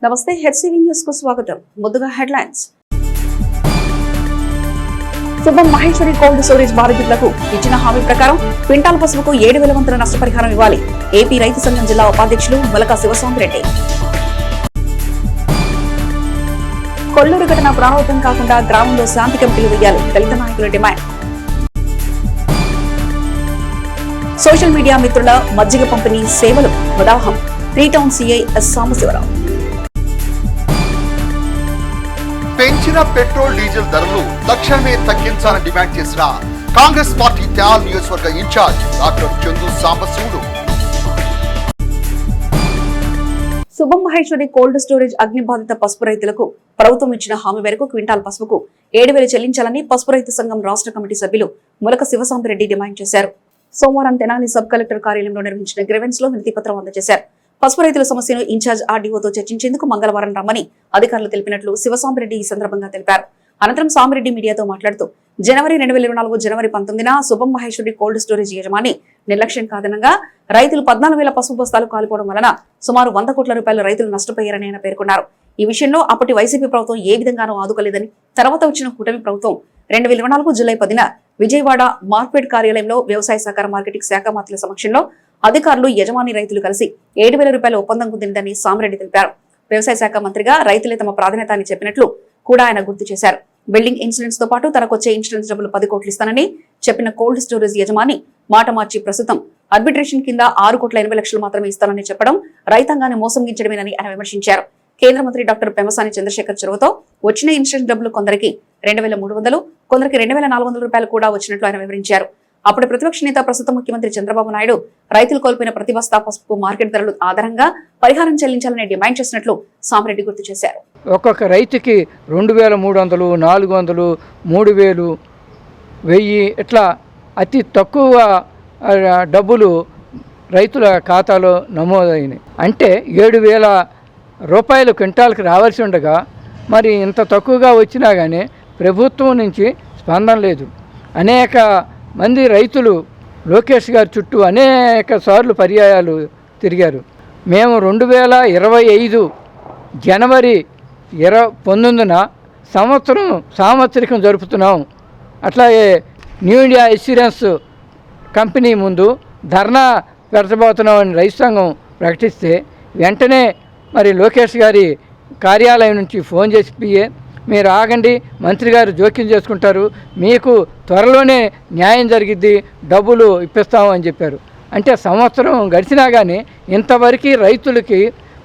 నమస్తే, HCV news కు స్వాగతం. ముందుగా హెడ్లైన్స్. శుభం మహేశ్వరి కోల్డ్ స్టోరేజ్ బాధితులకు ఇచ్చిన హామీ ప్రకారం క్వింటాల్ పసుపుకు 7,000 వంతుల నష్టపరిహారం ఇవ్వాలి. ఏపీ రైతు సంఘం జిల్లా ఉపాధ్యక్షులు ములక శివస్వామిరెడ్డి. కొల్లూరు ఘటన పునరావృతం కాకుండా గ్రామంలో శాంతి కమిటీలు వేయాలి. దళిత నాయకుల డిమాండ్. సోషల్ మీడియా మిత్రుల మజ్జిగ పంపిణీ సేవలు ఉదాహరణ. 3 టౌన్ సిఐ ఎస్ సాంబశివరావు. పెంచిన పెట్రోల్ డీజిల్ ధరలు తక్షణమే తగ్గించాలని డిమాండ్ చేసిన కాంగ్రెస్ పార్టీ తెనాలి నియోజకవర్గ ఇన్ఛార్జ్ డాక్టర్ చందు సాంబశివుడు. శుభం మహేశ్వరి కోల్డ్ స్టోరేజ్ అగ్ని బాధిత పసుపు రైతులకు ప్రభుత్వం ఇచ్చిన హామీ మేరకు క్వింటాల్ పసుపుకు 7,000 చెల్లించాలని పసుపు రైతు సంఘం రాష్ట్ర కమిటీ సభ్యులు ములక శివస్వామిరెడ్డి డిమాండ్ చేశారు. సోమవారం తెనాలి సబ్ కలెక్టర్ కార్యాలయంలో నిర్వహించిన గ్రీవెన్స్ లో వినతి పత్రం అందజేశారు. పసుపు రైతుల సమస్యను ఇన్ఛార్జ్ ఆర్డీఓతో చర్చించేందుకు మంగళవారం రమ్మని అధికారులు తెలిపినట్లు శివస్వామిరెడ్డి ఈ సందర్భంగా తెలిపారు. అనంతరం సామిరెడ్డి మీడియాతో మాట్లాడుతూ జనవరి 2024 జనవరి 19న శుభం మహేశ్వరి కోల్డ్ స్టోరేజ్ యజమాని నిర్లక్ష్యం కారణంగా రైతులు 14,000 పసుపు బస్తాలు కాలిపోవడం వలన సుమారు 100 కోట్ల రూపాయలు రైతులు నష్టపోయారని ఆయన పేర్కొన్నారు. ఈ విషయంలో అప్పటి వైసీపీ ప్రభుత్వం ఏ విధంగానూ ఆదుకోలేదని, తర్వాత వచ్చిన కూటమి ప్రభుత్వం 2024 జూలై 10న విజయవాడ మార్కెట్ కార్యాలయంలో వ్యవసాయ సహకార మార్కెటింగ్ శాఖ మంత్రుల సమక్షంలో అధికారులు, యజమాని, రైతులు కలిసి 7,000 రూపాయల ఒప్పందం కుదిరిందని సామిరెడ్డి తెలిపారు. వ్యవసాయ శాఖ మంత్రిగా రైతులే తమ ప్రాధాన్యత అని చెప్పినట్లు కూడా ఆయన గుర్తు చేశారు. బిల్డింగ్ ఇన్సూరెన్స్ తో పాటు తనకొచ్చే ఇన్సూరెన్స్ డబ్బులు 10 కోట్లు ఇస్తానని చెప్పిన కోల్డ్ స్టోరేజ్ యజమాని మాట మార్చి ప్రస్తుతం ఆర్బిట్రేషన్ కింద 6,80,00,000 మాత్రమే ఇస్తానని చెప్పడం రైతాంగాన్ని మోసంగించడమేనని ఆయన విమర్శించారు. కేంద్ర మంత్రి డాక్టర్ పెమ్మసాని చంద్రశేఖర్ చొరవతో వచ్చిన ఇన్సూరెన్స్ డబ్బులు కొందరికి 2,300, కొందరికి 2,400 రూపాయలు కూడా వచ్చినట్లు ఆయన వివరించారు. అప్పుడు ప్రతిపక్ష నేత, ప్రస్తుత ముఖ్యమంత్రి చంద్రబాబు నాయుడు రైతులు కోల్పోయిన ప్రతి బస్తా పసుపు మార్కెట్ ధరలు ఆధారంగా పరిహారం చెల్లించాలని డిమాండ్ చేసినట్లు సామిరెడ్డి గుర్తు చేశారు. ఒక్కొక్క రైతుకి 2,300, 400, 3,000, 1,000 ఇట్లా అతి తక్కువ డబ్బులు రైతుల ఖాతాలో నమోదైనాయి. అంటే 7,000 రూపాయలు క్వింటాల్కి రావాల్సి ఉండగా మరి ఇంత తక్కువగా వచ్చినా కానీ ప్రభుత్వం నుంచి స్పందన లేదు. అనేక మంది రైతులు లోకేష్ గారి చుట్టూ అనేక సార్లు పర్యాయాలు తిరిగారు. మేము 2025 జనవరి 19న సంవత్సరికం జరుపుతున్నాం. అట్లాగే న్యూ ఇండియా ఇన్సూరెన్స్ కంపెనీ ముందు ధర్నా పెడతబోతున్నామని రైతు సంఘం ప్రకటిస్తే వెంటనే మరి లోకేష్ గారి కార్యాలయం నుంచి ఫోన్ చేసి మీరు ఆగండి, మంత్రి గారు జోక్యం చేసుకుంటారు, మీకు త్వరలోనే న్యాయం జరిగిద్ది, డబ్బులు ఇప్పిస్తాము అని చెప్పారు. అంటే సంవత్సరం గడిచినా కానీ ఇంతవరకు రైతులకి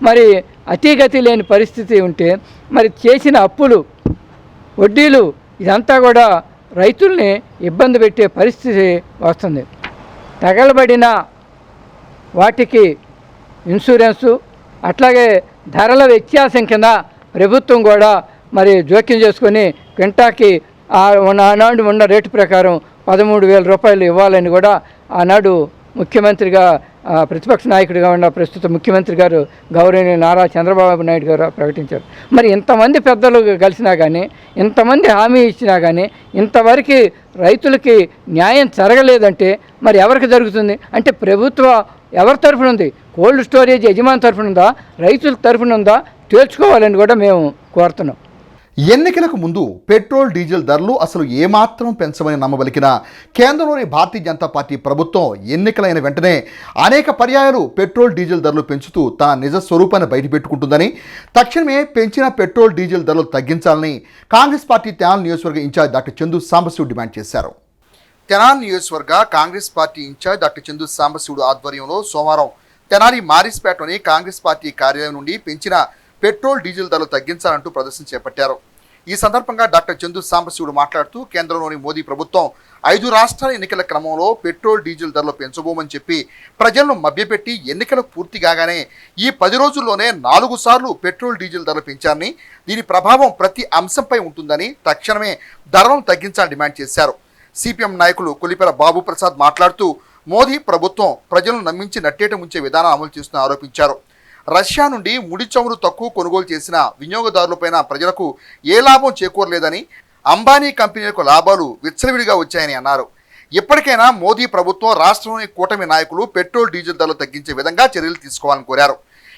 మరి అతిగతి లేని పరిస్థితి ఉంటే మరి చేసిన అప్పులు, వడ్డీలు ఇదంతా కూడా రైతుల్ని ఇబ్బంది పెట్టే పరిస్థితి వస్తుంది. తగలబడిన వాటికి ఇన్సూరెన్సు, అట్లాగే ధరల వ్యత్యాసం కింద ప్రభుత్వం కూడా మరి జోక్యం చేసుకొని క్వింటాకి ఆనాడు ఉన్న రేటు ప్రకారం 13,000 రూపాయలు ఇవ్వాలని కూడా ఆనాడు ముఖ్యమంత్రిగా, ప్రతిపక్ష నాయకుడిగా ఉన్న ప్రస్తుత ముఖ్యమంత్రి గారు గౌరవనీయ నారా చంద్రబాబు నాయుడు గారు ప్రకటించారు. మరి ఇంతమంది పెద్దలు కలిసినా కానీ, ఇంతమంది హామీ ఇచ్చినా కానీ ఇంతవరకు రైతులకి న్యాయం జరగలేదంటే మరి ఎవరికి జరుగుతుంది? అంటే ప్రభుత్వం ఎవరి తరఫున ఉంది? కోల్డ్ స్టోరేజ్ యజమాని తరఫున ఉందా, రైతుల తరఫున ఉందా తేల్చుకోవాలని కూడా మేము కోరుతున్నాం. ఎన్నికలకు ముందు పెట్రోల్ డీజిల్ ధరలు అసలు ఏమాత్రం పెంచమని నమ్మబలికిన కేంద్రంలోని భారతీయ జనతా పార్టీ ప్రభుత్వం ఎన్నికలైన వెంటనే అనేక పర్యాయాలు పెట్రోల్ డీజిల్ ధరలు పెంచుతూ తన నిజ స్వరూపాన్ని బయటపెట్టుకుంటుందని, తక్షణమే పెంచిన పెట్రోల్ డీజిల్ ధరలు తగ్గించాలని కాంగ్రెస్ పార్టీ తెనాలి నియోజకవర్గ incharge doctor Chandu Sambasivudu demand చేశారు. తెనాలి నియోజకవర్గ Congress party incharge doctor Chandu Sambasivudu ఆధ్వర్యంలో సోమవారం తెనాలి మారిస్పేటలోని కాంగ్రెస్ పార్టీ కార్యాలయం నుండి పెంచిన పెట్రోల్ డీజిల్ ధరలు తగ్గించాలంటూ ప్రదర్శన చేపట్టారు. ఈ సందర్భంగా డాక్టర్ చందు సాంబశివుడు మాట్లాడుతూ సాంద్రంలోని మోదీ ప్రభుత్వం 5 రాష్ట్రాల ఎన్నికల క్రమంలో పెట్రోల్ డీజిల్ ధరలు పెంచబోమని చెప్పి ప్రజలను మభ్యపెట్టి ఎన్నికలు పూర్తి కాగానే ఈ 10 రోజుల్లోనే 4 సార్లు పెట్రోల్ డీజిల్ ధరలు పెంచారని, దీని ప్రభావం ప్రతి అంశంపై ఉంటుందని, తక్షణమే ధరలను తగ్గించాలని డిమాండ్ చేశారు. సిపిఎం నాయకులు కొలిపెల బాబు ప్రసాద్ మాట్లాడుతూ మోదీ ప్రభుత్వం ప్రజలను నమ్మించి నట్టేట ముంచే విధానం అమలు చేస్తుందని ఆరోపించారు. రష్యా నుండి ముడి చమురు తక్కువ కొనుగోలు చేసిన వినియోగదారులపైన ప్రజలకు ఏ లాభం చేకూరలేదని, అంబానీ కంపెనీలకు లాభాలు విచ్చలవిడిగా వచ్చాయని అన్నారు. ఇప్పటికైనా మోదీ ప్రభుత్వం రాష్ట్రంలోని కూటమి నాయకులు పెట్రోల్ డీజిల్ ధరలు తగ్గించే విధంగా చర్యలు తీసుకోవాలని కోరారు.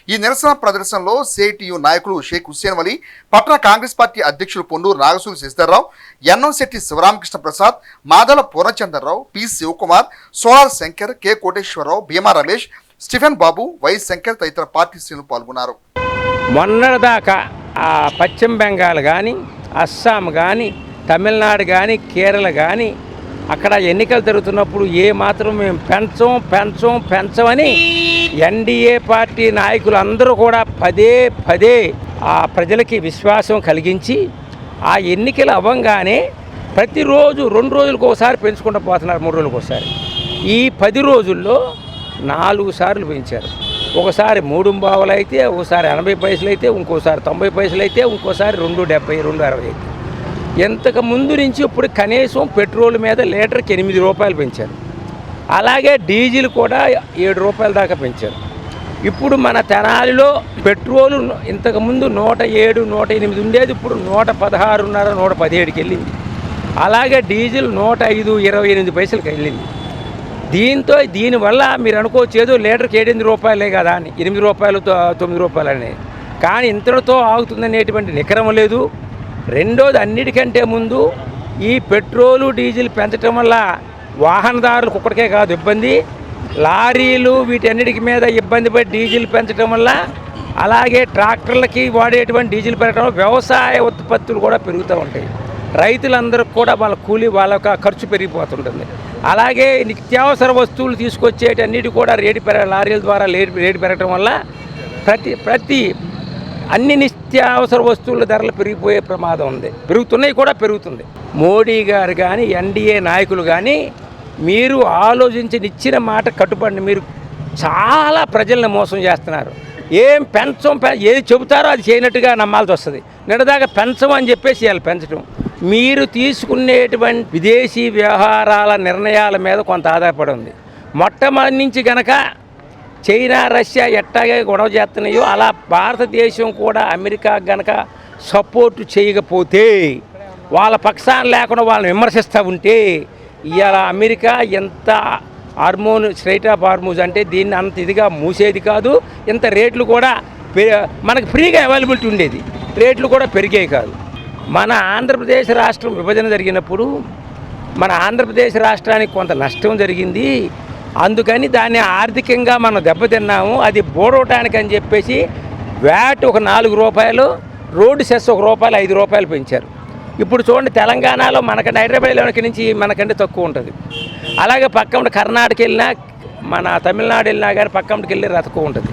ఈ నిరసన ప్రదర్శనలో సిఐటియు నాయకులు షేక్ హుస్సేన్ వలి, పట్టణ కాంగ్రెస్ పార్టీ అధ్యక్షులు Ponnuru Nagasuri Sasidhar Rao, Ennamsetty Sivaramakrishna Prasad, Madala Purnachandrarao, P Sivakumar, solar Shankar, K Koteswararao, Bhima Ramesh, Stephen Babu, Y Shankar తదితర పార్టీ శ్రేణులు పాల్గొన్నారు. మొన్నటిదాకా పశ్చిమ బెంగాల్ కానీ, అస్సాం కానీ, తమిళనాడు కానీ, కేరళ కానీ అక్కడ ఎన్నికలు జరుగుతున్నప్పుడు మాత్రం మేము పెంచమని ఎన్డీఏ పార్టీ నాయకులు అందరూ కూడా పదే ఆ ప్రజలకి విశ్వాసం కలిగించి ఆ ఎన్నికలు అవ్వంగానే ప్రతిరోజు 2 రోజులకు ఒకసారి పెంచుకుంటూ పోతున్నారు, 3 రోజులకు ఒకసారి. ఈ 10 రోజుల్లో 4 సార్లు పెంచారు. ఒకసారి 3 అయితే, ఒకసారి 80 పైసలు అయితే, ఇంకోసారి 90 పైసలు అయితే, ఇంకోసారి 2.70, 2.60 అయితే. ఇంతకు ముందు నుంచి ఇప్పుడు కనీసం పెట్రోల్ మీద లీటర్కి 8 రూపాయలు పెంచారు. అలాగే డీజిల్ కూడా 7 రూపాయల దాకా పెంచారు. ఇప్పుడు మన తెనాలిలో పెట్రోల్ ఇంతకుముందు 107, 108 ఉండేది, ఇప్పుడు 116.5, 117కి వెళ్ళింది. అలాగే డీజిల్ 105.28 పైసలకి వెళ్ళింది. దీనివల్ల మీరు అనుకోవచ్చు ఏదో లీటర్కి 7 రూపాయలే కదా అని, 8 రూపాయలు 9 రూపాయలు అనేది. కానీ ఇంతటితో ఆగుతుందనేటువంటి నికరం లేదు. రెండోది, అన్నిటికంటే ముందు ఈ పెట్రోలు డీజిల్ పెంచడం వల్ల వాహనదారులకు ఒక్కడికే కాదు ఇబ్బంది, లారీలు వీటన్నిటికి మీద ఇబ్బంది పడి డీజిల్ పెంచడం వల్ల, అలాగే ట్రాక్టర్లకి వాడేటువంటి డీజిల్ పెరగడం వల్ల వ్యవసాయ ఉత్పత్తులు కూడా పెరుగుతూ ఉంటాయి. రైతులందరికీ కూడా వాళ్ళ కూలీ వాళ్ళ ఖర్చు పెరిగిపోతుంటుంది. అలాగే నిత్యావసర వస్తువులు తీసుకొచ్చేటన్నిటి కూడా లారీల ద్వారా రేటు పెరగడం వల్ల ప్రతి అన్ని నిత్యావసర వస్తువుల ధరలు పెరిగిపోయే ప్రమాదం ఉంది. పెరుగుతుంది. మోడీ గారు కానీ, ఎన్డీఏ నాయకులు కానీ మీరు ఆలోచించి ఇచ్చిన మాట కట్టుబడి మీరు చాలా ప్రజల్ని మోసం చేస్తున్నారు. ఏది చెబుతారో అది చేయనట్టుగా నమ్మాల్సి వస్తుంది. నిన్నదాకా పెంచమని చెప్పేసి వాళ్ళు పెంచడం. మీరు తీసుకునేటువంటి విదేశీ వ్యవహారాల నిర్ణయాల మీద కొంత ఆధారపడి ఉంది. మొట్టమొదటి నుంచి గనక చైనా, రష్యా ఎట్టాగే గొడవ చేస్తున్నాయో అలా భారతదేశం కూడా అమెరికా గనక సపోర్టు చేయకపోతే, వాళ్ళ పక్షాన లేకుండా వాళ్ళని విమర్శిస్తూ ఉంటే, ఇవాళ అమెరికా ఎంత స్ట్రైట్ ఆఫ్ హార్మోజ్ అంటే దీన్ని అంత ఇదిగా మూసేది కాదు. ఇంత రేట్లు కూడా మనకు ఫ్రీగా అవైలబిలిటీ ఉండేది, రేట్లు కూడా పెరిగేవి కాదు. మన ఆంధ్రప్రదేశ్ రాష్ట్రం విభజన జరిగినప్పుడు మన ఆంధ్రప్రదేశ్ రాష్ట్రానికి కొంత నష్టం జరిగింది. అందుకని దాన్ని ఆర్థికంగా మనం దెబ్బతిన్నాము. అది బోడవటానికి అని చెప్పేసి వ్యాట్ ఒక 4 రూపాయలు, రోడ్డు సెస్ 1 రూపాయలు, 5 రూపాయలు పెంచారు. ఇప్పుడు చూడండి, తెలంగాణలో మనకంటే హైదరాబాద్లోకి నుంచి మనకంటే తక్కువ ఉంటుంది. అలాగే పక్కన కర్ణాటక వెళ్ళినా, మన తమిళనాడు వెళ్ళినా కానీ పక్కనకి వెళ్ళి తక్కువ ఉంటుంది.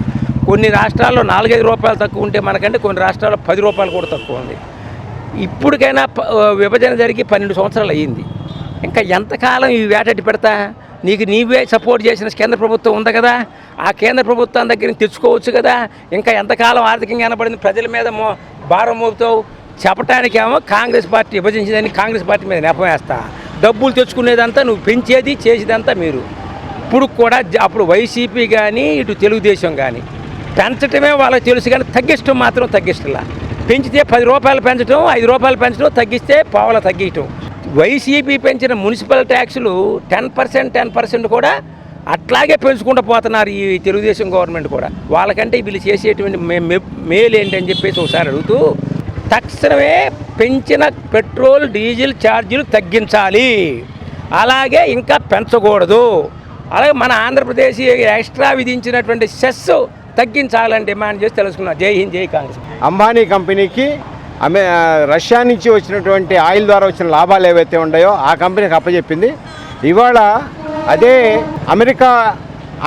కొన్ని రాష్ట్రాల్లో 4-5 రూపాయలు తక్కువ ఉంటే మనకంటే కొన్ని రాష్ట్రాల్లో 10 రూపాయలు కూడా తక్కువ ఉంది. ఇప్పటికైనా విభజన జరిగి 12 సంవత్సరాలు అయ్యింది. ఇంకా ఎంతకాలం ఈ వేటటి పెడతా? నీవే సపోర్ట్ చేసిన కేంద్ర ప్రభుత్వం ఉంది కదా, ఆ కేంద్ర ప్రభుత్వం దగ్గర తెచ్చుకోవచ్చు కదా. ఇంకా ఎంతకాలం ఆర్థికంగా కనబడింది ప్రజల మీద భారం మోపుతావు? చెప్పటానికేమో కాంగ్రెస్ పార్టీ విభజించిందని కాంగ్రెస్ పార్టీ మీద నెపం వేస్తా. డబ్బులు తెచ్చుకునేదంతా నువ్వు పెంచేది చేసేదంతా మీరు. ఇప్పుడు కూడా అప్పుడు వైసీపీ కానీ ఇటు తెలుగుదేశం కానీ పెంచటమే వాళ్ళకి తెలుసు, కానీ తగ్గించడం మాత్రం తగ్గిస్తలా. పెంచితే 10 రూపాయలు పెంచడం, 5 రూపాయలు పెంచడం, తగ్గిస్తే పావలా తగ్గించడం. వైసీపీ పెంచిన మున్సిపల్ ట్యాక్సులు 10% కూడా అట్లాగే పెంచుకుంటూ పోతున్నారు ఈ తెలుగుదేశం గవర్నమెంట్ కూడా. వాళ్ళకంటే వీళ్ళు చేసేటువంటి మేలు ఏంటని చెప్పేసి ఒకసారి అడుగుతూ, తక్షణమే పెంచిన పెట్రోల్ డీజిల్ ఛార్జీలు తగ్గించాలి, అలాగే ఇంకా పెంచకూడదు. అలాగే మన ఆంధ్రప్రదేశ్ ఎక్స్ట్రా విధించినటువంటి సెస్ తగ్గించాలని డిమాండ్ చేసి తెలుసుకున్నాం. జై హింద్, జై కాంగ్రెస్. అంబానీ కంపెనీకి రష్యా నుంచి వచ్చినటువంటి ఆయిల్ ద్వారా వచ్చిన లాభాలు ఏవైతే ఉన్నాయో ఆ కంపెనీకి అప్పచెప్పింది. ఇవాళ అదే అమెరికా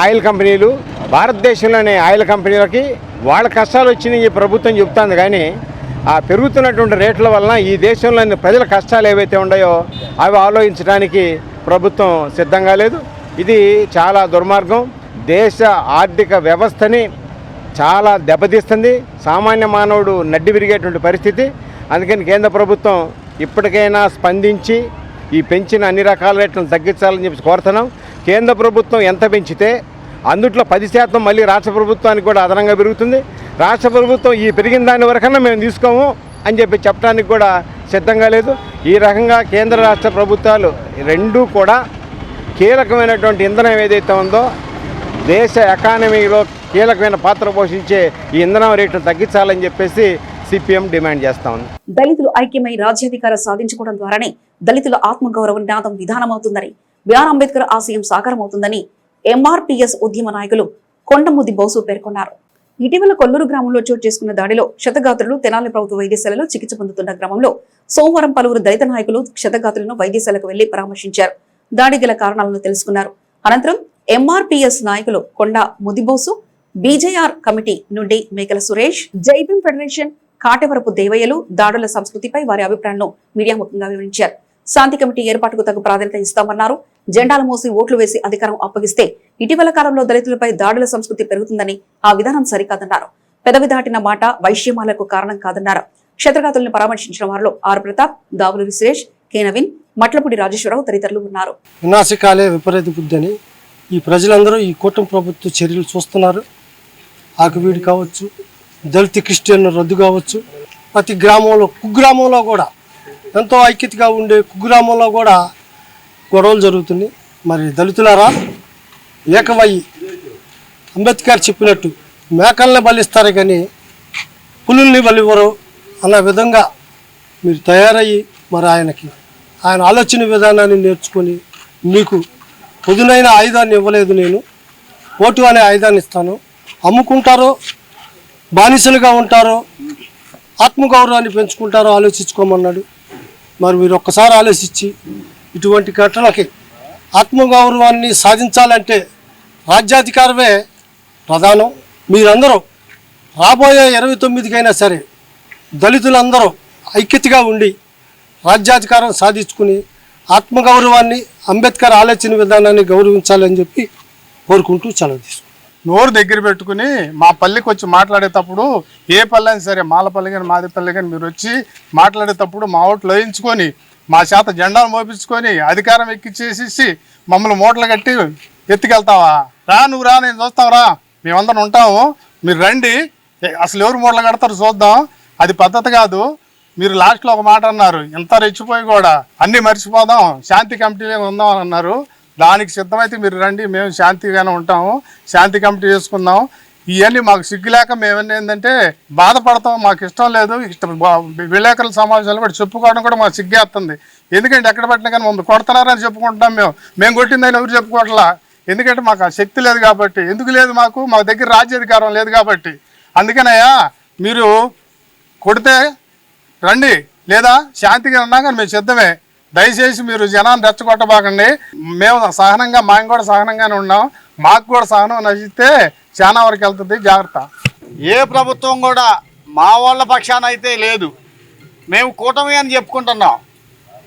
ఆయిల్ కంపెనీలు భారతదేశంలోని ఆయిల్ కంపెనీలకి వాళ్ళ కష్టాలు వచ్చినాయి ప్రభుత్వం చెప్తుంది. కానీ ఆ పెరుగుతున్నటువంటి రేట్ల వలన ఈ దేశంలోని ప్రజల కష్టాలు ఏవైతే ఉన్నాయో అవి ఆలోచించడానికి ప్రభుత్వం సిద్ధంగా లేదు. ఇది చాలా దుర్మార్గం. దేశ ఆర్థిక వ్యవస్థని చాలా దెబ్బతీస్తుంది. సామాన్య మానవుడు నడ్డి విరిగేటువంటి పరిస్థితి. అందుకని కేంద్ర ప్రభుత్వం ఇప్పటికైనా స్పందించి ఈ పెంచిన అన్ని రకాల రేట్లను తగ్గించాలని చెప్పి కోరుతున్నాం. కేంద్ర ప్రభుత్వం ఎంత పెంచితే అందుట్లో 10% మళ్ళీ రాష్ట్ర ప్రభుత్వానికి కూడా అదనంగా పెరుగుతుంది. రాష్ట్ర ప్రభుత్వం ఈ పెరిగిన దాని వరకన్నా మేము తీసుకోము అని చెప్పి చెప్పడానికి కూడా సిద్ధంగా లేదు. ఈ రకంగా కేంద్ర రాష్ట్ర ప్రభుత్వాలు రెండూ కూడా కీలకమైనటువంటి ఇంధనం ఏదైతే ఉందో దేశ ఎకానమీలో కీలకమైన పాత్ర పోషించే ఈ ఇంధనం రేట్లు తగ్గించాలని చెప్పేసి సిపిఎం డిమాండ్ చేస్తా ఉంది. దళితులు ఐక్యమై రాజ్యాధికారం సాధించుకోవడం ద్వారానే దళితుల ఆత్మగౌరవ నినాదం విధానమవుతుందని, బిఆర్ అంబేద్కర్ ఆశయం సాకారమవుతుందని ఎంఆర్పీఎస్ ఉద్యమ నాయకులు కొండముది బోసు పేర్కొన్నారు. ఇటీవల కొల్లూరు గ్రామంలో చోటు చేసుకున్న దాడిలో క్షతగాత్రులు తెనాలి ప్రభుత్వ వైద్యశాలలో చికిత్స పొందుతున్న క్రమంలో సోమవారం పలువురు దళిత నాయకులు క్షతగాత్రులను వైద్యశాలకు వెళ్లి పరామర్శించారు. దాడి గల కారణాలను తెలుసుకున్నారు. అనంతరం ఎంఆర్పీఎస్ నాయకులు కొండ ముదిబోసు, బీజేఆర్ కమిటీ నుండి మేకల సురేష్, జైభీం ఫెడరేషన్ కాటవరపు దేవయ్యలు దాడుల సంస్కృతిపై వారి అభిప్రాయాలను మీడియా ముఖంగా వివరించారు. శాంతి కమిటీ ఏర్పాటుకు తగు ప్రాధాన్యత ఇస్తామన్నారు. జెండాలు మోసి ఓట్లు వేసి అధికారం అప్పగిస్తే ఇటీవల కాలంలో దళితులపై దాడుల సంస్కృతి పెరుగుతుందని, ఆ విధానం సరికాదన్నారు. పెదవి దాటిన మాట వైశ్యమాలకు కారణం కాదన్నారు. క్షతగాతులను పరామర్శించిన వారిలో ఆర్ ప్రతాప్, దావులూరి సురేష్, కె నవీన్, మట్లపూడి రాజేశ్వరరావు తదితరులు ఉన్నారు. వినాశకాలే విపరీత బుద్ధి అని ఈ ప్రజలందరూ ఈ కూటమి ప్రభుత్వ చర్యలు చూస్తున్నారు. ఆకువీడి కావచ్చు, దళిత క్రిస్టియన్ రద్దు కావచ్చు, ప్రతి గ్రామంలో కుగ్రామంలో కూడా ఎంతో ఐక్యతగా ఉండే కుగ్రామంలో కూడా గొడవలు జరుగుతున్నాయి. మరి దళితులారా ఏకమయ్యి అంబేద్కర్ చెప్పినట్టు మేకల్ని బలిస్తారు కానీ పులుల్ని బలివ్వరు అన్న విధంగా మీరు తయారయ్యి మరి ఆయన ఆలోచన విధానాన్ని నేర్చుకొని, మీకు పొదునైన ఆయుధాన్ని ఇవ్వలేదు, నేను ఓటు అనే ఆయుధాన్ని ఇస్తాను, అమ్ముకుంటారో బానిసలుగా ఉంటారో ఆత్మగౌరవాన్ని పెంచుకుంటారో ఆలోచించుకోమన్నాడు. మరి మీరు ఒక్కసారి ఆలోచించి ఇటువంటి ఘటనకి ఆత్మగౌరవాన్ని సాధించాలంటే రాజ్యాధికారమే ప్రధానం. మీరందరూ రాబోయే 29కైనా సరే దళితులందరూ ఐక్యతగా ఉండి రాజ్యాధికారం సాధించుకుని ఆత్మగౌరవాన్ని, అంబేద్కర్ ఆలోచన విధానాన్ని గౌరవించాలని చెప్పి కోరుకుంటూ సెలవు తీసుకుంటాం. నోరు దగ్గర పెట్టుకుని మా పల్లెకి వచ్చి మాట్లాడేటప్పుడు, ఏ పల్లె అయినా సరే, మాలపల్లి కానీ మాదిపల్లి కానీ మీరు వచ్చి మాట్లాడేటప్పుడు మా ఓట్లు వేయించుకొని మా చేత జెండాలు మోపించుకొని అధికారం ఎక్కిచ్చేసేసి మమ్మల్ని మూటలు కట్టి ఎత్తుకెళ్తావా? రా, నువ్వు రా, నేను చూస్తాం, రా, మేమందరం ఉంటాము, మీరు రండి, అసలు ఎవరు మూటలు కడతారు చూద్దాం. అది పద్ధతి కాదు. మీరు లాస్ట్లో ఒక మాట అన్నారు, ఇంత రెచ్చిపోయి కూడా అన్నీ మర్చిపోదాం, శాంతి కమిటీలో ఉందాం అని అన్నారు. దానికి సిద్ధమైతే మీరు రండి, మేము శాంతిగానే ఉంటాము, శాంతి కమిటీ చేసుకుందాం. ఇవన్నీ మాకు సిగ్గులేక మేము ఏంటంటే బాధపడతాం, మాకు ఇష్టం లేదు. విలేకరుల సమావేశాలు కూడా చెప్పుకోవడం కూడా మాకు సిగ్గేస్తుంది. ఎందుకంటే ఎక్కడ పెట్టినా కానీ మమ్మల్ని కొడుతున్నారని చెప్పుకుంటున్నాం. మేము కొట్టిందని ఎవరు చెప్పుకోవట్లా. ఎందుకంటే మాకు ఆ శక్తి లేదు కాబట్టి. ఎందుకు లేదు? మా దగ్గర రాజ్యాధికారం లేదు కాబట్టి. అందుకనయ్యా మీరు కొడితే రండి, లేదా శాంతిగా ఉన్నా కానీ మేము సిద్ధమే. దయచేసి మీరు జనాన్ని రెచ్చగొట్టబాకండి. మేము సహనంగా, మేము కూడా సహనంగానే ఉన్నాం. మాకు కూడా సహనం నచ్చితే చాలా వరకు వెళ్తుంది. జాగ్రత్త. ఏ ప్రభుత్వం కూడా మా వాళ్ళ పక్షాన అయితే లేదు. మేము కూటమి అని చెప్పుకుంటున్నాం.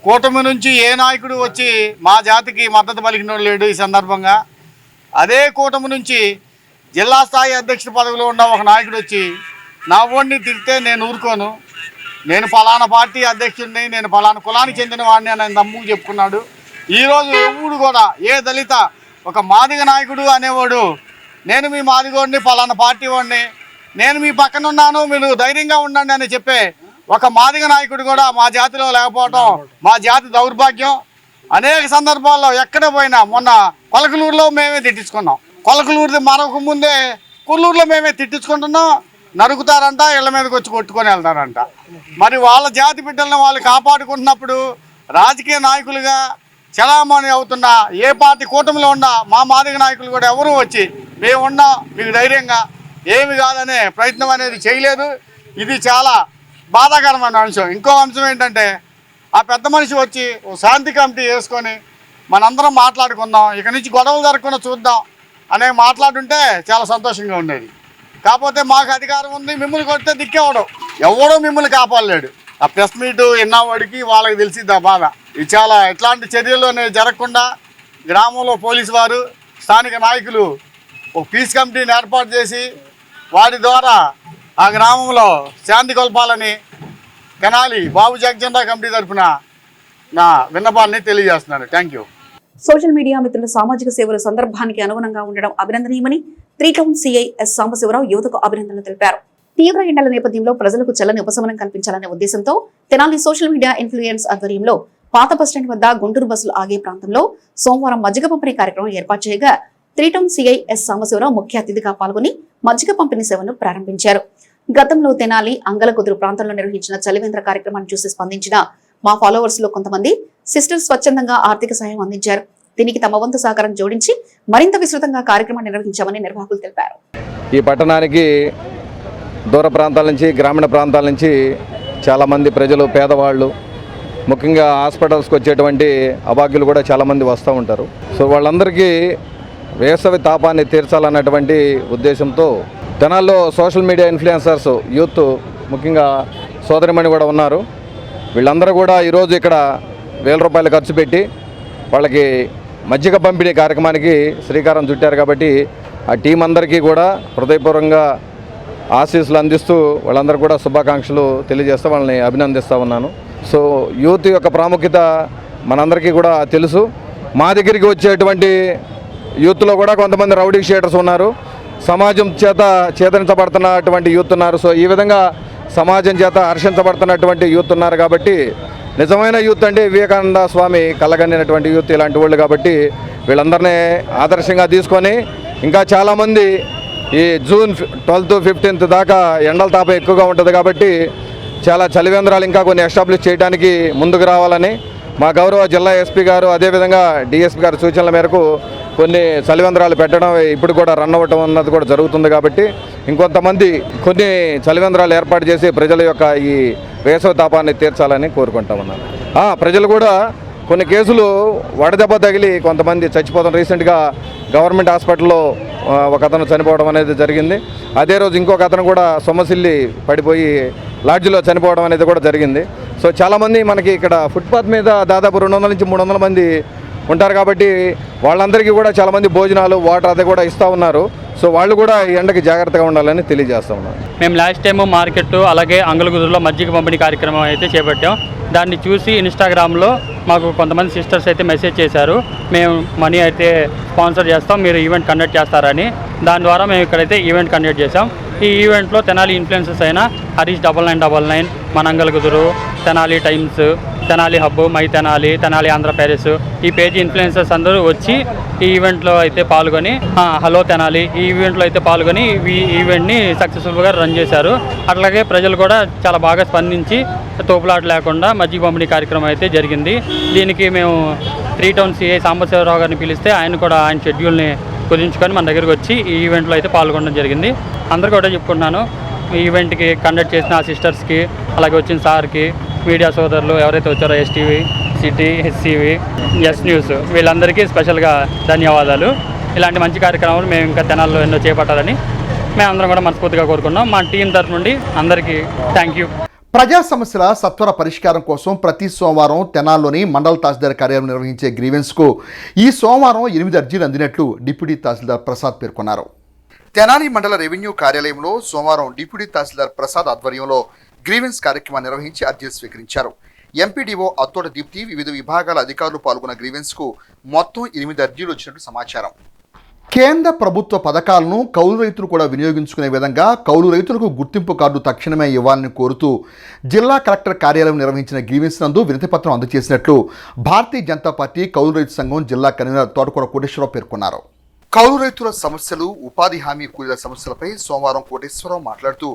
కూటమి నుంచి ఏ నాయకుడు వచ్చి మా జాతికి మద్దతు పలికినోడు లేడు. ఈ సందర్భంగా అదే కూటమి నుంచి జిల్లా స్థాయి అధ్యక్షుడి పదవిలో ఉన్న ఒక నాయకుడు వచ్చి నా ఓడిని తిడితే నేను ఊరుకోను, నేను ఫలానా పార్టీ అధ్యక్షుడిని, నేను ఫలానా కులానికి చెందిన వాడిని అని నమ్ముకు చెప్పుకున్నాడు. ఈరోజు ఎవడు కూడా ఏ దళిత ఒక మాదిగ నాయకుడు అనేవాడు నేను మీ మాదిగోడిని, ఫలానా పార్టీ వాడిని, నేను మీ పక్కన ఉన్నాను, మీరు ధైర్యంగా ఉండండి అని చెప్పే ఒక మాదిగ నాయకుడు కూడా మా జాతిలో లేకపోవడం మా జాతి దౌర్భాగ్యం. అనేక సందర్భాల్లో ఎక్కడ పోయినా, మొన్న కొలకలూరులో మేమే తిట్టించుకున్నాం. కొలకలూరుది మరొక ముందే కొల్లూరులో మేమే తిట్టించుకుంటున్నాం. నరుకుతారంట, ఇళ్ల మీదకి వచ్చి కొట్టుకొని వెళ్తారంట. మరి వాళ్ళ జాతి బిడ్డలను వాళ్ళు కాపాడుకుంటున్నప్పుడు రాజకీయ నాయకులుగా చలామణి అవుతున్న ఏ పార్టీ కూటమిలో ఉన్నా మా మాదిగ నాయకులు కూడా ఎవరూ వచ్చి మేమున్నాం, మీకు ధైర్యంగా ఏమి కాదనే ప్రయత్నం అనేది చేయలేదు. ఇది చాలా బాధాకరమైన అంశం. ఇంకో అంశం ఏంటంటే ఆ పెద్ద మనిషి వచ్చి ఓ శాంతి కమిటీ వేసుకొని మనందరం మాట్లాడుకుందాం, ఇక నుంచి గొడవలు జరగకుండా చూద్దాం అనే మాట్లాడుంటే చాలా సంతోషంగా ఉండేది. కాకపోతే మాకు అధికారం ఉంది, మిమ్మల్ని కొడితే దిక్కేవడం ఎవడో మిమ్మల్ని కాపాడలేడు. ఆ ప్రెస్ మీటు విన్నవాడికి వాళ్ళకి తెలిసింది ఆ బాధ. ఇది చాలా ఎట్లాంటి చర్యలు అనేవి జరగకుండా గ్రామంలో పోలీసు వారు, స్థానిక నాయకులు ఒక పీస్ కమిటీని ఏర్పాటు చేసి వారి ద్వారా ఆ గ్రామంలో శాంతి కొల్పాలని తెనాలి బాబు జగజెండా కమిటీ తరఫున నా విన్నపాన్ని తెలియజేస్తున్నాను. Thank you. సోషల్ మీడియా మిత్రుల సామాజిక సేవల సందర్భానికి అనుగుణంగా ఉండడం అభినందనీయమని 3 టౌన్ సిఐ ఎస్ సాంబశివరావు యువతకు అభినందనలు తెలిపారు. తీవ్ర ఎండల నేపథ్యంలో ప్రజలకు చల్లని ఉపశమనం కల్పించాలనే ఉద్దేశంతో తెనాలి సోషల్ మీడియా ఇన్ఫ్లుయెన్స్ ఆధ్వర్యంలో పాత బస్టాండ్ వద్ద గుంటూరు బస్సులు ఆగే ప్రాంతంలో సోమవారం మజ్జిగ పంపిణీ కార్యక్రమం ఏర్పాటు చేయగా 3 టౌన్ సిఐ ఎస్ సాంబశివరావు ముఖ్య అతిథిగా పాల్గొని మజ్జిగ పంపిణీ సేవను ప్రారంభించారు. గతంలో తెనాలి అంగలకుదురు ప్రాంతంలో నిర్వహించిన చలివేంద్ర కార్యక్రమాన్ని చూసి స్పందించిన మా ఫాలోవర్స్ లో కొంతమంది సిస్టర్స్ స్వచ్ఛందంగా ఆర్థిక సహాయం అందించారు. దీనికి తమ వంతు సహకారం జోడించి మరింత విస్తృతంగా కార్యక్రమాన్ని నిర్వహించామని నిర్వాహకులు తెలిపారు. ఈ పట్టణానికి దూర ప్రాంతాల నుంచి, గ్రామీణ ప్రాంతాల నుంచి చాలామంది ప్రజలు, పేదవాళ్ళు, ముఖ్యంగా హాస్పిటల్స్కి వచ్చేటువంటి అభాగ్యులు కూడా చాలామంది వస్తూ ఉంటారు. సో వాళ్ళందరికీ వేసవి తాపాన్ని తీర్చాలన్నటువంటి ఉద్దేశంతో తెనాల్లో సోషల్ మీడియా ఇన్ఫ్లుయెన్సర్స్, యూత్, ముఖ్యంగా సోదరిమణి కూడా ఉన్నారు. వీళ్ళందరూ కూడా ఈరోజు ఇక్కడ 1000 రూపాయలు ఖర్చు పెట్టి వాళ్ళకి మజ్జిగ పంపిణీ కార్యక్రమానికి శ్రీకారం చుట్టారు. కాబట్టి ఆ టీం అందరికీ కూడా హృదయపూర్వకంగా ఆశీస్సులు అందిస్తూ వాళ్ళందరూ కూడా శుభాకాంక్షలు తెలియజేస్తూ వాళ్ళని అభినందిస్తూ ఉన్నాను. సో యూత్ యొక్క ప్రాముఖ్యత మనందరికీ కూడా తెలుసు. మా దగ్గరికి వచ్చేటువంటి యూత్లో కూడా కొంతమంది రౌడీ షీటర్స్ ఉన్నారు, సమాజం చేత చేతరించబడుతున్నటువంటి యూత్ ఉన్నారు. సో ఈ విధంగా సమాజం చేత హర్షించబడుతున్నటువంటి యూత్ ఉన్నారు. కాబట్టి నిజమైన యూత్ అంటే వివేకానంద స్వామి కలగనినటువంటి యూత్ ఇలాంటి వాళ్ళు. కాబట్టి వీళ్ళందరినీ ఆదర్శంగా తీసుకొని ఇంకా చాలామంది ఈ జూన్ 12th, 15th దాకా ఎండల తాపం ఎక్కువగా ఉంటుంది. కాబట్టి చాలా చలివేంద్రాలు ఇంకా కొన్ని ఎస్టాబ్లిష్ చేయడానికి ముందుకు రావాలని మా గౌరవ జిల్లా ఎస్పీ గారు, అదేవిధంగా డిఎస్పీ గారి సూచనల మేరకు కొన్ని చలివేంద్రాలు పెట్టడం ఇప్పుడు కూడా రన్ అవ్వటం అన్నది కూడా జరుగుతుంది. కాబట్టి ఇంకొంతమంది కొన్ని చలివేంద్రాలు ఏర్పాటు చేసి ప్రజల యొక్క ఈ వేసవి తాపాన్ని తీర్చాలని కోరుకుంటా ఉన్నాను. ప్రజలు కూడా కొన్ని కేసులు వడదెబ్బ తగిలి కొంతమంది చచ్చిపోతాం. రీసెంట్గా గవర్నమెంట్ హాస్పిటల్లో ఒక అతను చనిపోవడం అనేది జరిగింది. అదే రోజు ఇంకొక అతను కూడా సొమ్మసిల్లి పడిపోయి లాడ్జిలో చనిపోవడం అనేది కూడా జరిగింది. సో చాలామంది మనకి ఇక్కడ ఫుట్పాత్ మీద దాదాపు 200 నుంచి 300 మంది ఉంటారు. కాబట్టి వాళ్ళందరికీ కూడా చాలామంది భోజనాలు, వాటర్ అది కూడా ఇస్తూ ఉన్నారు. సో వాళ్ళు కూడా ఈ ఎండకి జాగ్రత్తగా ఉండాలని తెలియజేస్తూ ఉన్నారు. మేము లాస్ట్ టైము మార్కెట్ అలాగే అంగలగుదురులో మజ్జిగ పంపిణీ కార్యక్రమం అయితే చేపట్టాం. దాన్ని చూసి ఇన్స్టాగ్రామ్లో మాకు కొంతమంది సిస్టర్స్ అయితే మెసేజ్ చేశారు, మేము మనీ అయితే స్పాన్సర్ చేస్తాం, మీరు ఈవెంట్ కండక్ట్ చేస్తారని. దాని ద్వారా మేము ఇక్కడైతే ఈవెంట్ కండక్ట్ చేసాం. ఈ ఈవెంట్లో తెనాలి ఇన్ఫ్లుయెన్సర్స్ అయిన హరీష్ 9999, మన Angalakuduru, Tenali times, Tenali hub, my Tenali, Tenali Andhra Paris, ఈ పేజీ ఇన్ఫ్లుయెన్సర్స్ అందరూ వచ్చి ఈ ఈవెంట్లో అయితే పాల్గొని, హలో తెనాలి, ఈ ఈవెంట్లో అయితే పాల్గొని ఈ ఈవెంట్ని సక్సెస్ఫుల్గా రన్ చేశారు. అట్లాగే ప్రజలు కూడా చాలా బాగా స్పందించి తోపులాట లేకుండా మజ్జిగ పంపిణీ కార్యక్రమం అయితే జరిగింది. దీనికి మేము 3 టౌన్ సిఐ సాంబశివరావు గారిని పిలిస్తే ఆయన కూడా ఆయన షెడ్యూల్ని కుదించుకొని మన దగ్గరికి వచ్చి ఈ ఈవెంట్లో అయితే పాల్గొనడం జరిగింది. అందరికీ కూడా చెప్పుకుంటున్నాను, ఈ ఈవెంట్కి కండక్ట్ చేసిన ఆ సిస్టర్స్కి, అలాగే వచ్చిన సార్కి, మీడియా సోదరులు ఎవరైతే వచ్చారో STV, city, HCV, yes news, వీళ్ళందరికీ స్పెషల్గా ధన్యవాదాలు. ఇలాంటి మంచి కార్యక్రమాలు మేము ఇంకా తెనాల్లో ఎన్నో చేపట్టాలని మేమందరం కూడా మనస్ఫూర్తిగా కోరుకున్నాం. మా టీం తరఫు నుండి అందరికీ థ్యాంక్ యూ. ప్రజా సమస్యల సత్వర పరిష్కారం కోసం ప్రతి సోమవారం తెనాల్లోని మండల తహసీల్దార్ కార్యాలయం నిర్వహించే గ్రీవెన్స్కు ఈ సోమవారం 8 అర్జీలు అందినట్లు డిప్యూటీ తహసీల్దార్ ప్రసాద్ పేర్కొన్నారు. తెనాలి మండల రెవెన్యూ కార్యాలయంలో సోమవారం డిప్యూటీ తహసీల్దార్ ప్రసాద్ ఆధ్వర్యంలో గ్రీవెన్స్ కార్యక్రమాన్ని నిర్వహించి అర్జీలు స్వీకరించారు. ఎంపీడీఓ అత్తోట దీప్తి, వివిధ విభాగాల అధికారులు పాల్గొన్న గ్రీవెన్స్కు మొత్తం 8 అర్జీలు వచ్చినట్టు సమాచారం. కేంద్ర ప్రభుత్వ పథకాలను కౌలు రైతులు కూడా వినియోగించుకునే విధంగా కౌలు రైతులకు గుర్తింపు కార్డు తక్షణమే ఇవ్వాలని కోరుతూ జిల్లా కలెక్టర్ కార్యాలయం నిర్వహించిన గ్రీవెన్స్ నందు వినతిపత్రం అందజేసినట్లు భారతీయ జనతా పార్టీ కౌలు రైతు సంఘం జిల్లా కన్వీనర్ తోటకూర కోటేశ్వరరావు పేర్కొన్నారు. కౌలు రైతుల సమస్యలు, ఉపాధి హామీ కూలీల సమస్యలపై సోమవారం కోటేశ్వరరావు మాట్లాడుతూ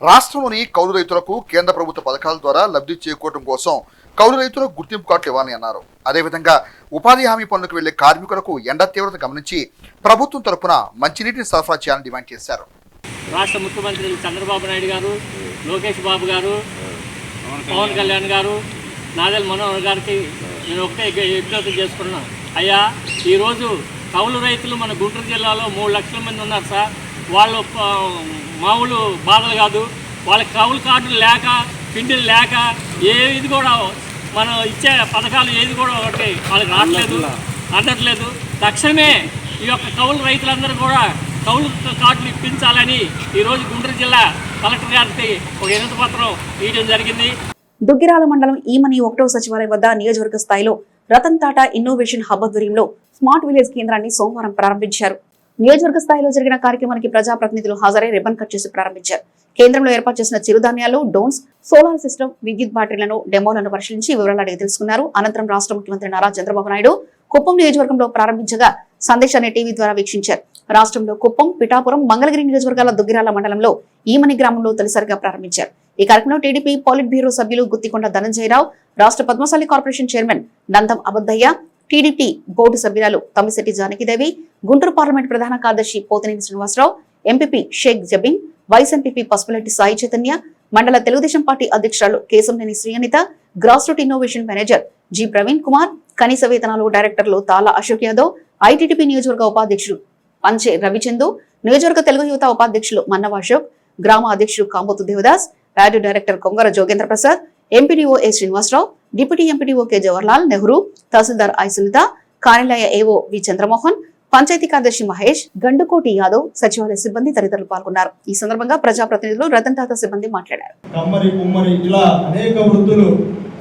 రాష్ట్రంలోని కౌలు రైతులకు కేంద్ర ప్రభుత్వ పథకాల ద్వారా లబ్ధి చేకూరడం కోసం కౌలు రైతులకు గుర్తింపు కార్డులు ఇవ్వాలని అన్నారు. అదేవిధంగా ఉపాధి హామీ పనులకు వెళ్లే కార్మికులకు ఎండ తీవ్రత గమనించి ప్రభుత్వం తరపున మంచినీటిని సరఫరా చేయాలని డిమాండ్ చేశారు. రాష్ట్ర ముఖ్యమంత్రులు చంద్రబాబు నాయుడు గారు, లోకేష్ బాబు గారు, పవన్ కళ్యాణ్ గారు, నాదెల్ మనోహర్ గారికి నేను ఒకటే విజ్ఞప్తి చేసుకున్నాను. అయ్యా, ఈరోజు కౌలు రైతులు మన గుంటూరు జిల్లాలో 3 లక్షల మంది ఉన్నారు సార్. వాళ్ళు మామూలు బాధలు కాదు, వాళ్ళకి కౌలు కార్డులు లేక, పిండిలు లేక, ఇది కూడా మనం ఇచ్చే పథకాలు ఏది కూడా ఒకటి వాళ్ళకి అందట్లేదు. తక్షణమే ఈ యొక్క కౌలు రైతులందరూ కూడా కౌలు కార్డులు ఇప్పించాలని ఈరోజు గుంటూరు జిల్లా కలెక్టర్ గారికి ఒక వినతి పత్రం ఇవ్వడం జరిగింది. దుగ్గిరాల మండలం ఈమని 1వ సచివాలయం వద్ద నియోజకవర్గ స్థాయిలో రతన్ టాటా ఇన్నోవేషన్ హబ్ ఆధ్వర్యంలో స్మార్ట్ విలేజ్ కేంద్రాన్ని సోమవారం ప్రారంభించారు. నియోజకవర్గ స్థాయిలో జరిగిన కార్యక్రమానికి ప్రజాప్రతినిధులు హాజరై రిబ్బన్ కట్ చేసి ప్రారంభించారు. కేంద్రంలో ఏర్పాటు చేసిన చిరుధాన్యాలు, డ్రోన్స్, సోలార్ సిస్టమ్, విద్యుత్ బ్యాటరీలను, డెమోలను పరిశీలించి వివరాలు అడిగి తెలుసుకున్నారు. అనంతరం రాష్ట్ర ముఖ్యమంత్రి నారా చంద్రబాబు నాయుడు కుప్పం నియోజకవర్గంలో ప్రారంభించగా సందేశాన్ని టీవీ ద్వారా వీక్షించారు. రాష్ట్రంలో కుప్పం, పిఠాపురం, మంగళగిరి నియోజకవర్గాల దుగ్గిరాల మండలంలో ఈమని గ్రామంలో తొలిసారిగా ప్రారంభించారు. ఈ కార్యక్రమంలో టీడీపీ పోలిట్ బ్యూరో సభ్యులు గుత్తికొండ ధనంజయరావు, రాష్ట్ర Padmasali corporation chairman Nandam Abaddayya, TDP board సభ్యురాలు తమ్మిశెట్టి జానకిదేవి, గుంటూరు పార్లమెంట్ ప్రధాన కార్యదర్శి Pothineni Srinivasarao, MPP Sheikh Jabeen, vice MPP Pasupuleti Sai Chaitanya, మండల తెలుగుదేశం పార్టీ అధ్యక్షురాలు Kesamneni Sri Anitha, grass root innovation manager G Praveen Kumar, కనీస వేతనాలు డైరెక్టర్లు తాలా అశోక్ యాదవ్, ఐటీడీపీ నియోజకవర్గ ఉపాధ్యక్షుడు పంచే రవిచందు, నియోజకవర్గ తెలుగు యువత ఉపాధ్యక్షులు మన్నవ అశోక్, గ్రామ అధ్యక్షుడు కాంబోతు దేవదాస్, రాడ్యో director Kongara Jogendra Prasad, MPDO A Srinivasarao, deputy MPDO K Jawaharlal Nehru, తహసీల్దార్ ఐ సునీత, కార్యాలయ ఏవో వి చంద్రమోహన్, పంచాయతీ కార్యదర్శి మహేష్, గండుకోటి యాదవ్, సచివాలయ సిబ్బంది తదితరులు పాల్గొన్నారు. ఈ సందర్భంగా ప్రజాప్రతినిధులు, రతన్ టాటా సిబ్బంది మాట్లాడారు. కమ్మరి, కుమ్మరి ఇలా అనేక వృత్తులు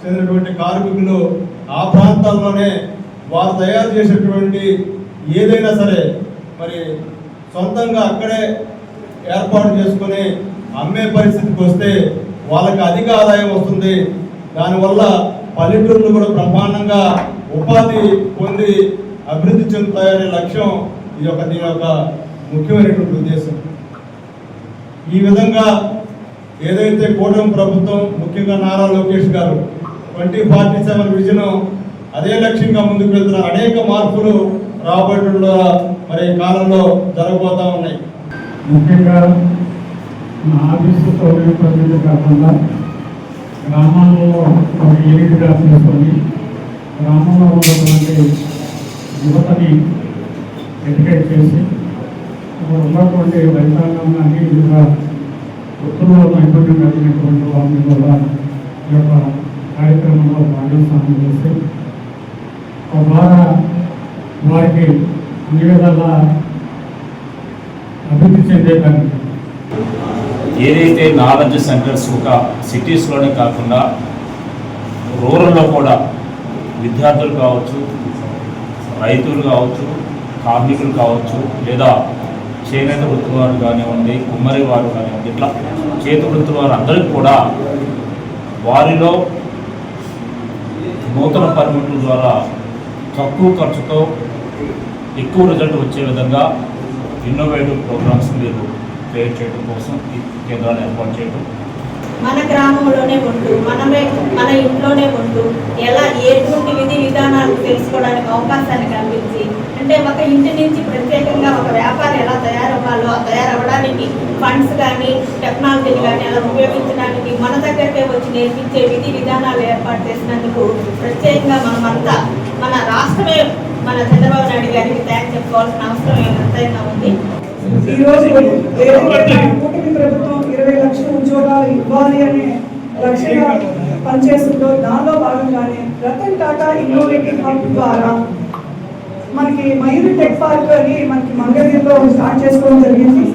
చెందినటువంటి కార్మికులు ఆ ప్రాంతాల్లోనే వారు తయారు చేసేటువంటి ఏదైనా సరే మరి సొంతంగా అక్కడే ఏర్పాటు చేసుకుని అమ్మే పరిస్థితికి వస్తే వాళ్ళకి అధిక ఆదాయం వస్తుంది. దానివల్ల పల్లెటూర్లు కూడా బ్రహ్మాండంగా ఉపాధి పొంది అభివృద్ధి చెందుతాయనే లక్ష్యం దీని యొక్క ముఖ్యమైనటువంటి ఉద్దేశం. ఈ విధంగా ఏదైతే కూటమి ప్రభుత్వం, ముఖ్యంగా నారా లోకేష్ గారు 2047 విజన్ అదే లక్ష్యంగా ముందుకు వెళ్తున్న అనేక మార్పులు రాబోయే మరి కాలంలో జరగబోతా ఉన్నాయి. ముఖ్యంగా మా ఆఫీసు సౌకర్యం కాకుండా గ్రామాల్లో ఒక యూనిట్గా తీసుకొని గ్రామంలో ఉన్నటువంటి యువతని ఎడ్యుకేట్ చేసి ఉన్నటువంటి రైతాంగం కానీ వివిధ వృత్తుల్లో నైపుణ్యం కలిగినటువంటి వారిని కూడా ఈ యొక్క కార్యక్రమంలో భాగస్వామ్యం చేసి ద్వారా వారికి అన్ని విధాలా అభివృద్ధి చెందేదానికి ఏదైతే నాలెడ్జ్ సెంటర్స్ ఒక సిటీస్లోనే కాకుండా రూరల్లో కూడా విద్యార్థులు కావచ్చు, రైతులు కావచ్చు, కార్మికులు కావచ్చు, లేదా చేనేత వృత్తి వారు కానివ్వండి, కుమ్మరి వారు కానివ్వండి, ఇట్లా చేతి వృత్తి వారు అందరికీ కూడా వారిలో నూతన పనిముట్ల ద్వారా తక్కువ ఖర్చుతో ఎక్కువ రిజల్ట్ వచ్చే విధంగా ఇన్నోవేటివ్ ప్రోగ్రామ్స్ మీరు క్రియేట్ చేయడం కోసం ఈ కేంద్రాలు ఏర్పాటు చేయడం, మన గ్రామంలోనే ఉంటూ మన ఇంట్లోనే ఉంటూ ఎలా ఎటువంటి విధి విధానాలు తెలుసుకోవడానికి అవకాశాన్ని కల్పించి, అంటే ఒక ఇంటి నుంచి ప్రత్యేకంగా ఒక వ్యాపారం ఎలా తయారవ్వాలో తయారవ్వడానికి ఫండ్స్ కానీ టెక్నాలజీని కానీ ఎలా ఉపయోగించడానికి మన దగ్గరకే వచ్చి నేర్పించే విధి విధానాలు ఏర్పాటు చేసినందుకు ప్రత్యేకంగా మనమంతా మన రాష్ట్రమే మన చంద్రబాబు నాయుడు గారికి థ్యాంక్స్ చెప్పుకోవాల్సిన అవసరం ఎంతైనా ఉంది. ఈరోజు కూటమి ప్రభుత్వం 20 లక్షల ఉద్యోగాలు ఇవ్వాలి అనే లక్ష్యంగా పనిచేస్తుందో దానిలో భాగంగానే రతన్ టాటా ఇన్నోవేటివ్ హబ్ ద్వారా మనకి మయూరి టెక్ పార్క్ అని మనకి మంగళగిరిలో స్టార్ట్ చేసుకోవడం జరిగింది.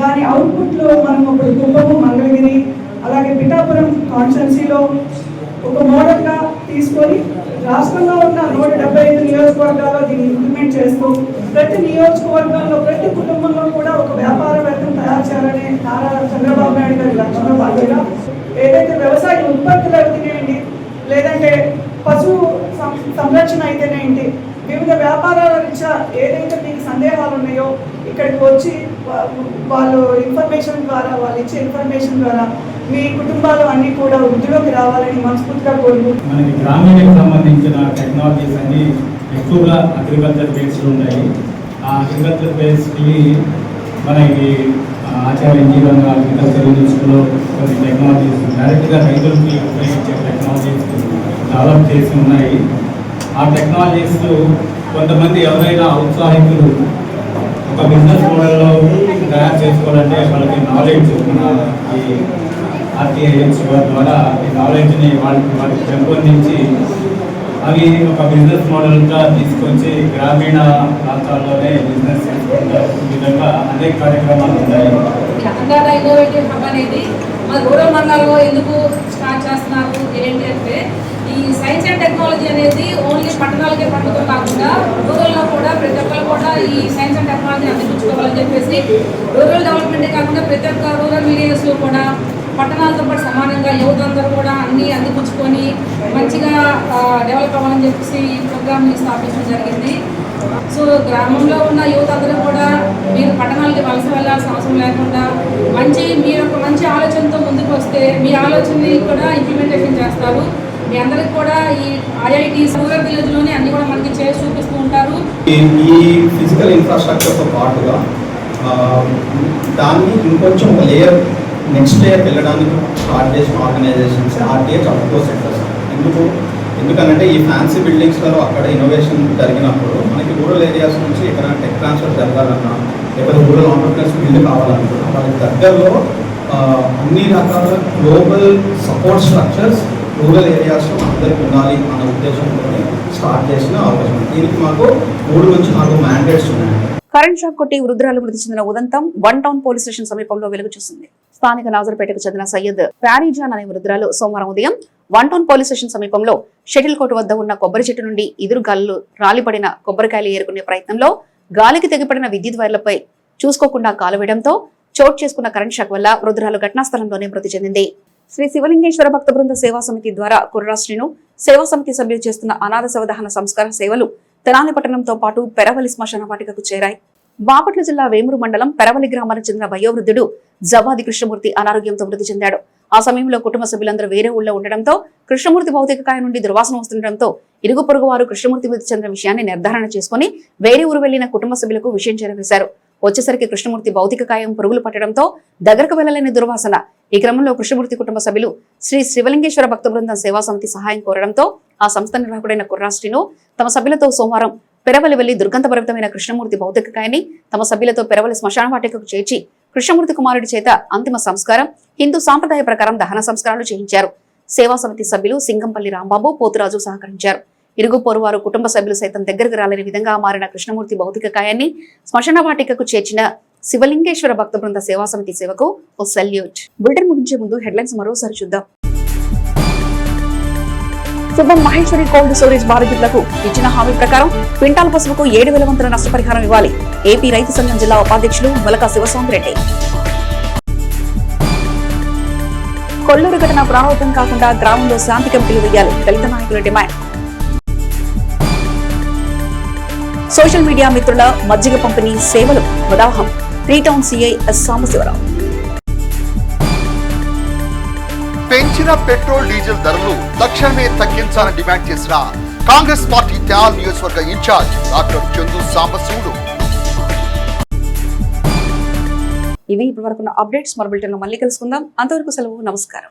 దాని అవుట్పుట్లో మనం ఇప్పుడు కుప్పము, మంగళగిరి, అలాగే పిఠాపురం కాన్స్టిట్యున్సీలో ఒక మోడల్గా తీసుకొని రాష్ట్రంలో ఉన్న 175 నియోజకవర్గాల్లో దీన్ని ఇంప్లిమెంట్ చేస్తూ ప్రతి నియోజకవర్గంలో ప్రతి కుటుంబంలో కూడా ఒక వ్యాపారవేత్తను తయారు చేయాలనే నారా చంద్రబాబు నాయుడు గారి లక్ష్యంలో భాగంగా ఏదైతే వ్యవసాయ ఉత్పత్తులు అయితేనేంటి, లేదంటే పశు సంరక్షణ అయితేనేంటి, వివిధ వ్యాపారాల రీత్యా ఏదైతే మీకు సందేహాలు ఉన్నాయో ఇక్కడికి వచ్చి వాళ్ళు ఇన్ఫర్మేషన్ ద్వారా, వాళ్ళు ఇచ్చే ఇన్ఫర్మేషన్ ద్వారా మీ కుటుంబాలు అన్నీ కూడా వృద్ధిలోకి రావాలని మనస్ఫూర్తిగా కోరుకుంటున్నాను. మనకి గ్రామీణకి సంబంధించిన టెక్నాలజీస్ అన్ని ఎక్కువగా అగ్రికల్చర్ బేస్డ్ ఉన్నాయి. ఆ అగ్రికల్చర్ బేస్కి మనకి ఆచార్య ఇంజనీరింగ్ అగ్రికల్చర్ యూనివర్సిటీలో కొన్ని టెక్నాలజీస్ డైరెక్ట్గా రైతులకి ఉపయోగించే టెక్నాలజీస్ డెవలప్ చేసి ఉన్నాయి. ఆ టెక్నాలజీస్ కొంతమంది ఎవరైనా ఔత్సాహికులు ఒక బిజినెస్ మోడల్లో తయారు చేసుకోవాలంటే వాళ్ళకి నాలెడ్జ్ ఈ ఆర్టీఐఎస్ ద్వారా ఈ నాలెడ్జ్ని వాళ్ళకి పెంపొందించి అవి ఒక బిజినెస్ మోడల్గా తీసుకొచ్చి గ్రామీణ ప్రాంతాల్లోనే బిజినెస్ చేసుకుంటారు. ఈ విధంగా అనేక కార్యక్రమాలు ఉన్నాయి. టాటా ఇన్నోవేటివ్ హబ్ అనేది మన రూరల్ మండలంలో ఎందుకు స్టార్ట్ చేస్తున్నారు ఏంటి అంటే, ఈ సైన్స్ అండ్ టెక్నాలజీ అనేది ఓన్లీ పట్టణాలకే పట్టుకుని కాకుండా రూరల్లో కూడా ప్రతి ఒక్కరు కూడా ఈ సైన్స్ అండ్ టెక్నాలజీ అందించుకోవాలని చెప్పేసి రూరల్ డెవలప్మెంటే కాకుండా ప్రతి ఒక్క రూరల్ విలేజెస్లో కూడా పట్టణాలతో పాటు సమానంగా యువత అందరూ కూడా అన్నీ అందిపుచ్చుకొని మంచిగా డెవలప్ అవ్వాలని చెప్పేసి ఈ ప్రోగ్రామ్ని స్థాపించడం జరిగింది. సో గ్రామంలో ఉన్న యువత అందరూ కూడా మీరు పట్టణాలకి వలస వెళ్ళాల్సిన అవసరం లేకుండా మీరు ఒక మంచి ఆలోచనతో ముందుకు వస్తే మీ ఆలోచనని కూడా ఇంప్లిమెంటేషన్ చేస్తారు. మీ అందరికి కూడా ఈ ఐఐటీస్ రూరల్ విలేజ్లోనే అన్ని కూడా మనకి చేసి చూపిస్తూ ఉంటారు. ఈ ఫిజికల్ ఇన్ఫ్రాస్ట్రక్చర్తో పాటుగా దాన్ని ఇంకొంచెం ఒక నెక్స్ట్ లేయర్ వెళ్ళడానికి స్టార్ట్ చేసిన ఆర్గనైజేషన్స్ ఆర్టీహెచ్ అవుట్డో సెక్టర్స్. ఎందుకనంటే ఈ ఫ్యాన్సీ బిల్డింగ్స్లో అక్కడ ఇన్నోవేషన్ జరిగినప్పుడు మనకి రూరల్ ఏరియాస్ నుంచి ఎక్కడైనా టెక్ ట్రాన్స్ఫర్ జరగాలన్నా లేకపోతే రూరల్ ఆంటర్ప్రెనర్స్ బిల్డ్ కావాలనుకున్నా వాళ్ళకి దగ్గరలో అన్ని రకాల గ్లోబల్ సపోర్ట్ స్ట్రక్చర్స్ రూరల్ ఏరియాస్లో అందరికీ ఉండాలి అన్న ఉద్దేశంతో స్టార్ట్ చేసిన అవకాశం. దీనికి మాకు 3 నుంచి 4 మ్యాండేట్స్ ఉన్నాయి. కరెంట్ షాక్ కొట్టి వృద్ధురాలు మృతి చెందిన ఉదంతం 1 టౌన్ పోలీస్ స్టేషన్ సమీపంలో వెలుగు చూసింది. స్థానిక నాజర్పేటకు చెందిన సయ్యద్ ప్యారీజాన్ అనే వృద్ధురాలు సోమవారం ఉదయం 1 టౌన్ పోలీస్ స్టేషన్ సమీపంలో షటిల్ కోర్టు వద్ద ఉన్న కొబ్బరి చెట్టు నుండి ఎదురు గాలులు రాలిపడిన కొబ్బరికాయలు ఏరుకునే ప్రయత్నంలో గాలికి తెగిపడిన విద్యుత్ వైర్లపై చూసుకోకుండా కాలువేయడంతో చోటు చేసుకున్న కరెంట్ షాక్ వల్ల వృద్ధురాలు ఘటనా స్థలంలోనే మృతి చెందింది. శ్రీ శివలింగేశ్వర భక్త బృంద సేవా సమితి ద్వారా కుర్రాశ్రీను సేవా సమితి సభ్యులు చేస్తున్న అనాథ శవదహన సంస్కార సేవలు తెనాలి పట్టణంతో పాటు పెరవలి శ్మశాన వాటికకు చేరాయి. బాపట్ల జిల్లా వేమూరు మండలం పెరవలి గ్రామానికి చెందిన వయోవృద్ధుడు జవ్వాది కృష్ణమూర్తి అనారోగ్యంతో మృతి చెందాడు. ఆ సమయంలో కుటుంబ సభ్యులందరూ వేరే ఊళ్ళో ఉండడంతో కృష్ణమూర్తి భౌతిక కాయం నుండి దుర్వాసన వస్తుండటంతో ఇరుగు పొరుగు వారు కృష్ణమూర్తి మృతి చెందిన విషయాన్ని నిర్ధారణ చేసుకుని వేరే ఊరు వెళ్లిన కుటుంబ సభ్యులకు విషయం చేరవేశారు. వచ్చేసరికి కృష్ణమూర్తి భౌతిక కాయం పురుగులు పట్టడంతో దగ్గరకు వెళ్లలేని దుర్వాసన. ఈ క్రమంలో కృష్ణమూర్తి కుటుంబ సభ్యులు శ్రీ శివలింగేశ్వర భక్త బృందం సేవా సమితి సహాయం కోరడంతో ఆ సంస్థ నిర్వాహకుడైన కుర్రాశ్రీను తమ సభ్యులతో సోమవారం పెరవలి వెళ్లి దుర్గంధభరితమైన కృష్ణమూర్తి భౌతిక కాయాన్ని తమ సభ్యులతో పెరవలి శ్మశాన వాటికకు చేర్చి కృష్ణమూర్తి కుమారుడి చేత అంతిమ సంస్కారం హిందూ సాంప్రదాయ ప్రకారం దహన సంస్కారాలు చేయించారు. సేవా సమితి సభ్యులు సింగంపల్లి రాంబాబు, పోతురాజు సహకరించారు. ఇరుగు పొరువారు కుటుంబ సభ్యులు సైతం దగ్గరకు రాలేని విధంగా మారిన కృష్ణమూర్తి భౌతిక కాయాన్ని శ్మశాన వాటికకు చేర్చిన శివలింగేశ్వర భక్త బృంద సేవా సమితి సేవకు ఓ సెల్యూట్. బులెటిన్ ముగించే ముందు హెడ్లైన్స్ మరోసారి చూద్దాం. శుభం మహేశ్వరి కోల్డ్ స్టోరేజ్ బాధితులకు ఇచ్చిన హామీ ప్రకారం క్వింటాల్ పసుపుకు 7,000 వంతుల నష్టపరిహారం ఇవ్వాలి. ఏపీ రైతు సంఘం జిల్లా ఉపాధ్యక్షులు మొలక శివస్వామిరెడ్డి. కొల్లూరు ఘటన పునరావృతం కాకుండా గ్రామంలో శాంతి కమిటీలు వేయాలి. దళిత నాయకుల డిమాండ్. సోషల్ మీడియా మిత్రుల మజ్జిగ పంపిణీ సేవలు ఉదాహరణ 3 టౌన్ సిఐ ఎస్ సాంబశివరావు. పెంచిన పెట్రోల్ డీజిల్ ధరలు తక్షణమే తగ్గించాలని డిమాండ్ చేసిన కాంగ్రెస్ పార్టీ తెనాలి నియోజకవర్గ ఇన్ఛార్జ్ డాక్టర్ చందు సాంబశివుడు. ఇవి ఇప్పటివరకు అప్డేట్స్. మరో బులెటిన్లో మళ్ళీ కలుసుకుందాం. అంతవరకు సెలవు. నమస్కారం.